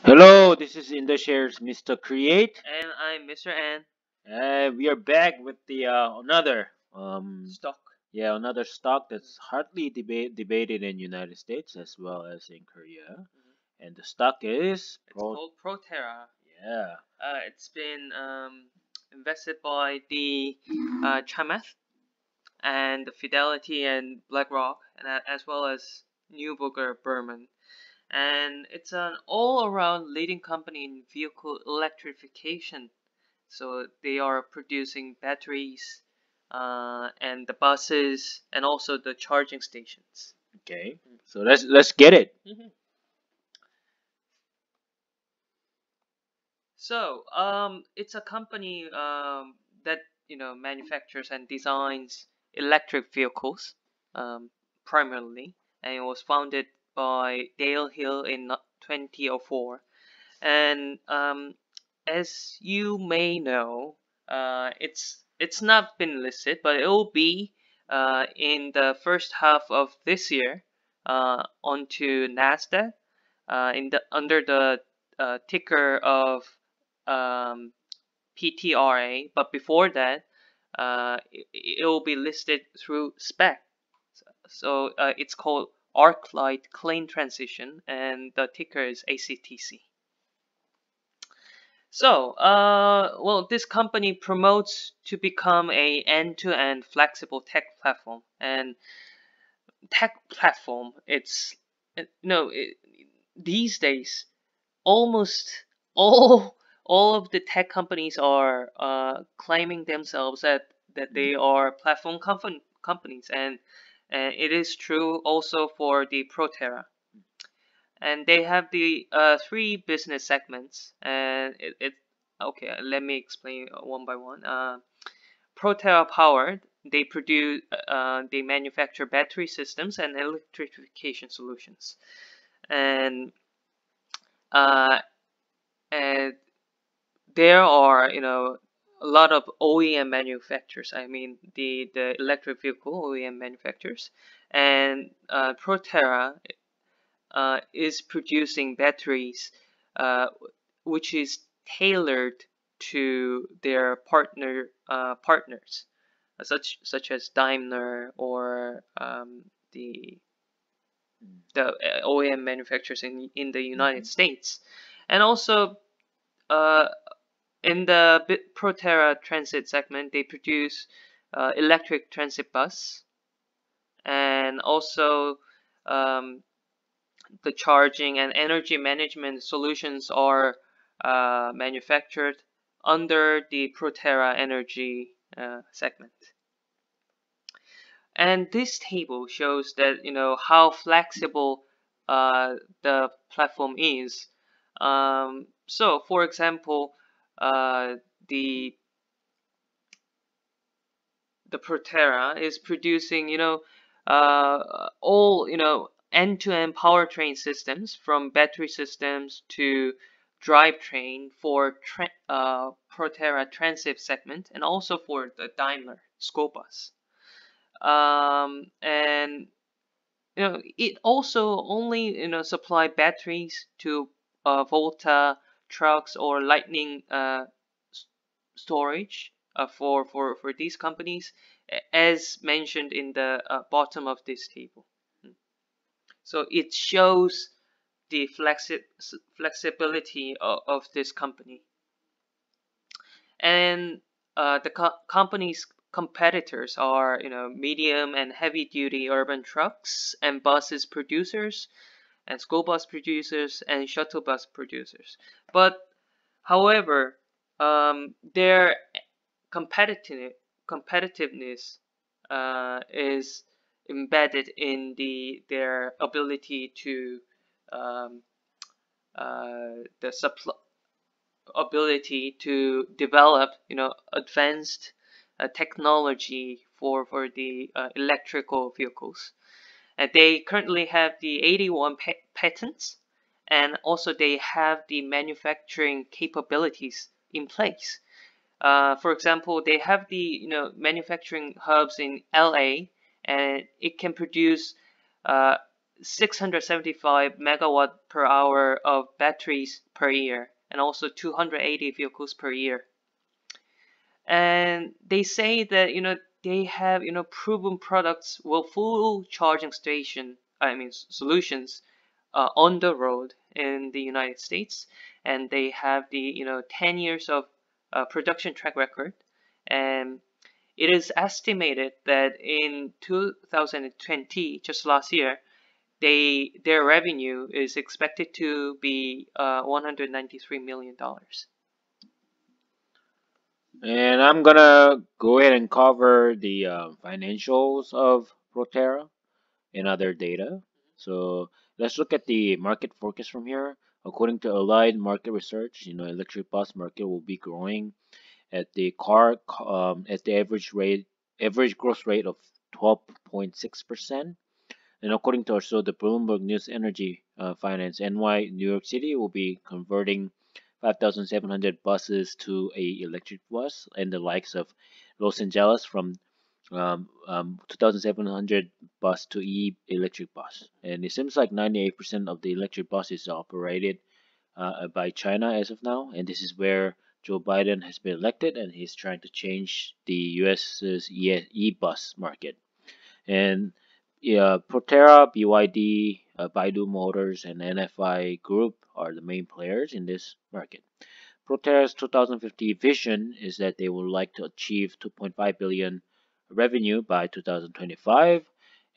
Hello, this is InduShare's Mr. Create. And I'm Mr. N. We are back with the another Stock. yeah, another stock that's hotly debated in United States as well as in Korea, and the stock is It's called Proterra. yeah. It's been invested by the Chamath and Fidelity and BlackRock, and as well as Neuberger Berman. And it's an all-around leading company in vehicle electrification. So they are producing batteries and the buses and also the charging stations. Okay, so let's get it. Mhm. So, it's a company that manufactures and designs electric vehicles, primarily, and it was founded by Dale Hill in 2004. And as you may know, it's not been listed, but it will be in the first half of this year onto Nasdaq in the under the ticker of um, PTRA, but before that, it will be listed through SPEC. So it's called ArcLight Clean Transition, and the ticker is ACTC. So, well, this company promotes to become a end-to-end flexible tech platform, and tech platform. It's no, these days almost all all of the tech companies are claiming themselves that they are platform companies, and it is true also for the Proterra. And they have the three business segments, and it okay. Let me explain one by one. Proterra Powered. They manufacture battery systems and electrification solutions, and uh, and there are a lot of OEM manufacturers. I mean the electric vehicle OEM manufacturers, and Proterra is producing batteries, uh, which is tailored to their partners, such as Daimler or the OEM manufacturers in the United States, and also uh, in the Proterra Transit segment, they produce electric transit bus, and also um, the charging and energy management solutions are manufactured under the Proterra Energy segment. And this table shows that how flexible the platform is. So, for example, uh, the the Proterra is producing, all, end-to-end powertrain systems from battery systems to drivetrain for Proterra Transit segment and also for the Daimler school bus. And it also only supply batteries to Volta trucks or Lightning storage for these companies, as mentioned in the bottom of this table. So it shows the flexibility of this company. And the company's competitors are medium and heavy duty urban trucks and buses producers and school bus producers and shuttle bus producers. But however, their competitiveness is embedded in their ability to um, the supply ability to develop advanced technology for the electrical vehicles. They currently have the 81 patents, and also they have the manufacturing capabilities in place. For example, they have the manufacturing hubs in LA, and it can produce uh, 675 megawatt per hour of batteries per year, and also 280 vehicles per year. And they say that they have proven products with full charging station, I mean solutions, on the road in the United States, and they have the 10 years of production track record. And it is estimated that in 2020, just last year, their revenue is expected to be $193 million. And I'm gonna go ahead and cover the financials of Proterra and other data. So let's look at the market forecast from here. According to Allied Market Research, electric bus market will be growing at the average growth rate of 12.6%. And according to also the Bloomberg News Energy Finance, New York City will be converting 5,700 buses to a electric bus, and the likes of Los Angeles from 2,700 bus to electric bus. And it seems like 98% of the electric buses are operated by China as of now, and this is where Joe Biden has been elected, and he's trying to change the U.S.'s e-bus market. And yeah, Proterra, BYD, Baidu Motors, and NFI Group are the main players in this market. Proterra's 2050 vision is that they would like to achieve 2.5 billion revenue by 2025,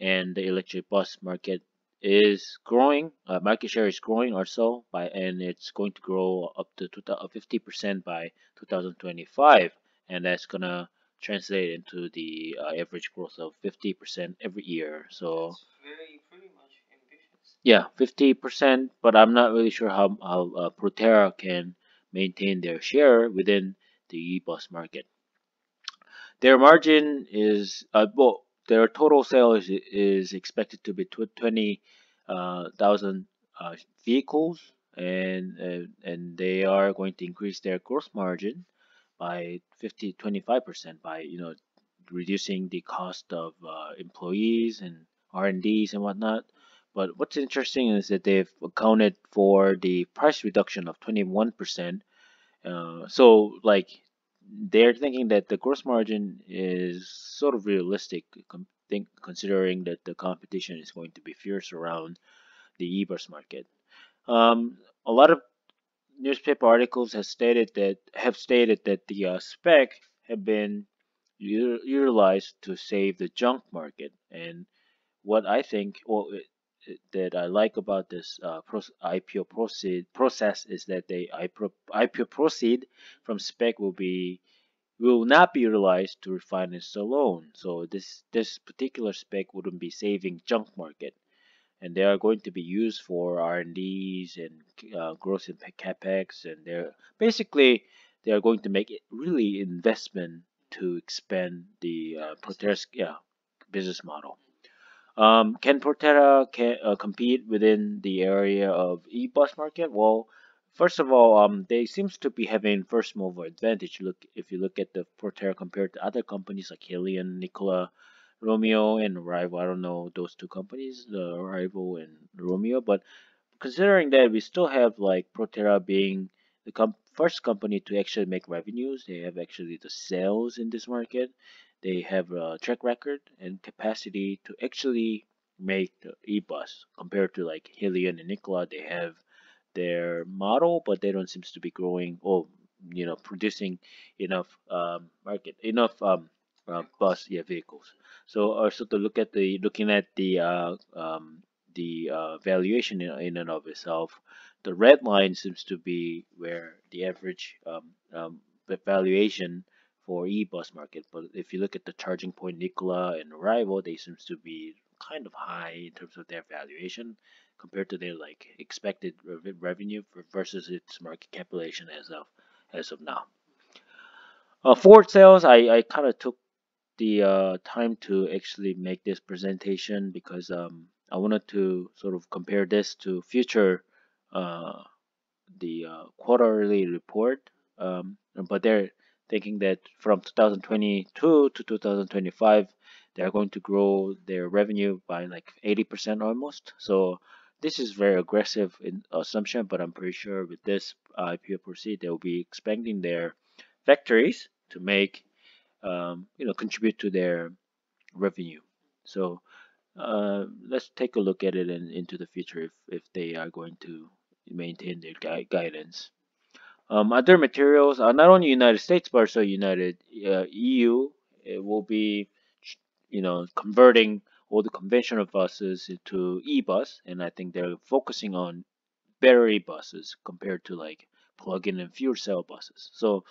and the electric bus market is growing. Market share is growing also and it's going to grow up to 50% by 2025, and that's gonna translate into the average growth of 50% every year. So That's very pretty much ambitious. yeah, 50%, but I'm not really sure how Proterra can maintain their share within the e-bus market. Their margin is their total sales is expected to be 20,000 vehicles, and they are going to increase their gross margin by 25% by reducing the cost of employees and R&Ds and whatnot. But what's interesting is that they've accounted for the price reduction of 21%. So like they're thinking that the gross margin is sort of realistic, considering that the competition is going to be fierce around the e-bus market. A lot of newspaper articles have stated that the spec have been utilized to save the junk market. And what I think, that I like about this IPO process is that IPO proceed from spec will not be utilized to refinance a loan. So this particular spec wouldn't be saving junk market, and they are going to be used for R&Ds and growth in capex, and they are going to make it really investment to expand the Proterra's business model. Can compete within the area of e-bus market? Well, first of all, they seems to be having first mover advantage. If you look at the Proterra compared to other companies like Helion, Nikola, Romeo, and Arrival. I don't know those two companies, the Arrival and Romeo, but considering that we still have like Proterra being the first company to actually make revenues, they have actually the sales in this market. They have a track record and capacity to actually make the e-bus compared to like Helion and Nikola. They have their model, but they don't seem to be growing or producing enough bus vehicles. So also to looking at the valuation in and of itself, the red line seems to be where the average valuation for e-bus market. But if you look at the charging point Nikola and Arrival, they seems to be kind of high in terms of their valuation compared to their like expected revenue versus its market capitalization as of now. Forward sales, I kind of took the time to actually make this presentation because I wanted to sort of compare this to future uh, the quarterly report. But they're thinking that from 2022 to 2025, they're going to grow their revenue by like 80% almost. So this is very aggressive in assumption, but I'm pretty sure with this IPO proceed, they'll be expanding their factories to make contribute to their revenue. So let's take a look at it into the future if they are going to maintain their guidance. Other materials, not only United States but also United EU, it will be, converting all the conventional buses into e-bus, and I think they're focusing on battery buses compared to like plug-in and fuel cell buses. So,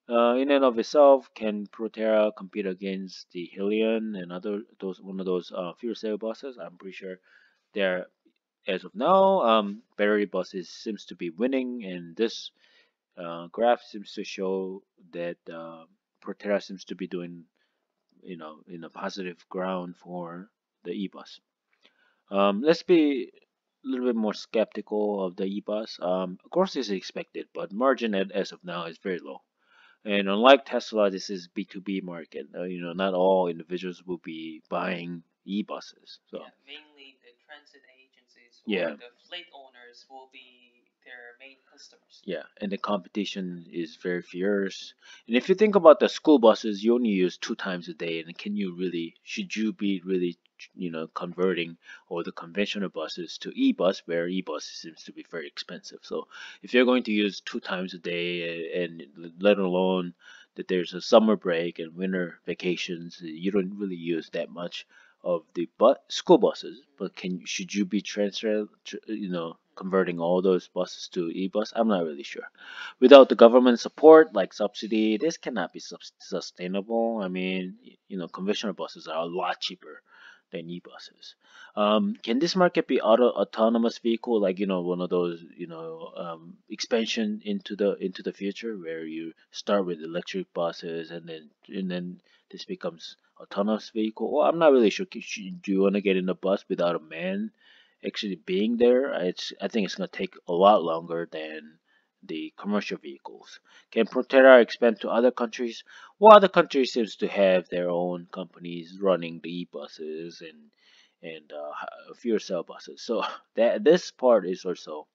in and of itself, can Proterra compete against the Helion and other those one of those fuel cell buses? I'm pretty sure they're as of now. Battery buses seems to be winning, and this graph seems to show that Proterra seems to be doing, in a positive ground for the e-bus. Let's be a little bit more skeptical of the e-bus. Growth is expected, but margin as of now is very low. And unlike Tesla, this is B2B market. Not all individuals will be buying e-buses. So Yeah, mainly the transit agencies or yeah, the fleet owners will be their main customers. yeah, and the competition is very fierce. And if you think about the school buses, you only use two times a day, and should you be really, converting all the conventional buses to e-bus, where e-bus seems to be very expensive. So if you're going to use two times a day, and let alone that there's a summer break and winter vacations, you don't really use that much of the school buses. But should you be converting all those buses to e-bus? I'm not really sure. Without the government support, like subsidy, this cannot be sustainable. I mean, conventional buses are a lot cheaper than e-buses. Can this market be autonomous vehicle, like one of those expansion into the future where you start with electric buses and then this becomes autonomous vehicle? Well, I'm not really sure. Do you want to get in a bus without a man actually being there? I think it's gonna take a lot longer than the commercial vehicles. Can Proterra expand to other countries? Well, other countries seems to have their own companies running the e-buses and fuel cell buses. So that this part is also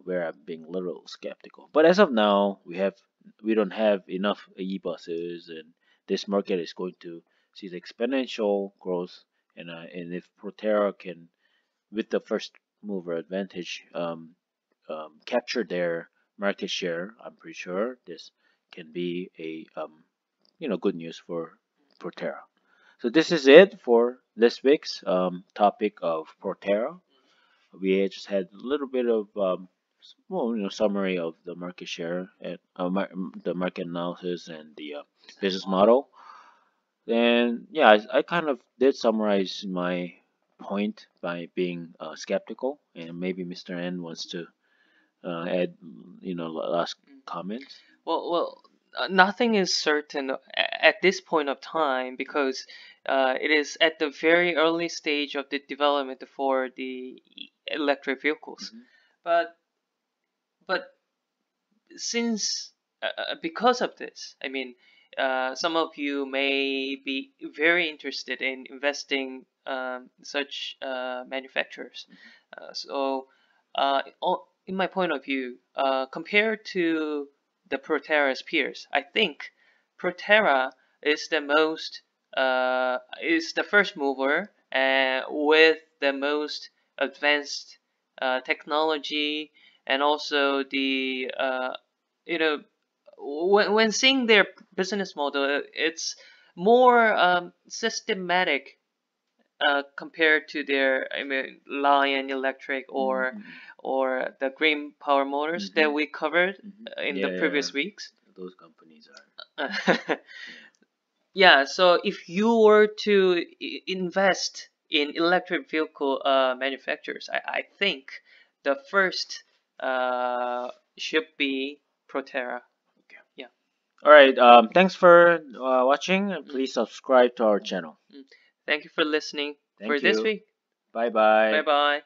where I'm being a little skeptical. But as of now, we don't have enough e-buses, and this market is going to see the exponential growth. And if Proterra can, with the first mover advantage, capture their market share, I'm pretty sure this can be a good news for Proterra. So this is it for this week's topic of Proterra. We just had a little bit of summary of the market share and the market analysis and the business model. And yeah, I kind of did summarize my point by being skeptical, and maybe Mr. N wants to add, last comments. Nothing is certain at this point of time because it is at the very early stage of the development for the electric vehicles. Mhm. But but since because of this, I mean, some of you may be very interested in investing such manufacturers. So, in my point of view, compared to the Proterra's peers, I think Proterra is is the first mover with the most advanced technology and also the you know when seeing their business model, it's more systematic compared to their, I mean, Lion Electric Mhm. or the Green Power Motors that Mhm. we covered Mhm. in the Yeah, yeah, previous weeks. those companies are. Yeah, so if you were to invest in electric vehicle manufacturers, I think the first should be Proterra. Okay. Yeah. All right. Thanks for watching, and Mm, please subscribe to our channel. mm. Thank you for listening for Thank this you. week. Bye Bye bye. bye.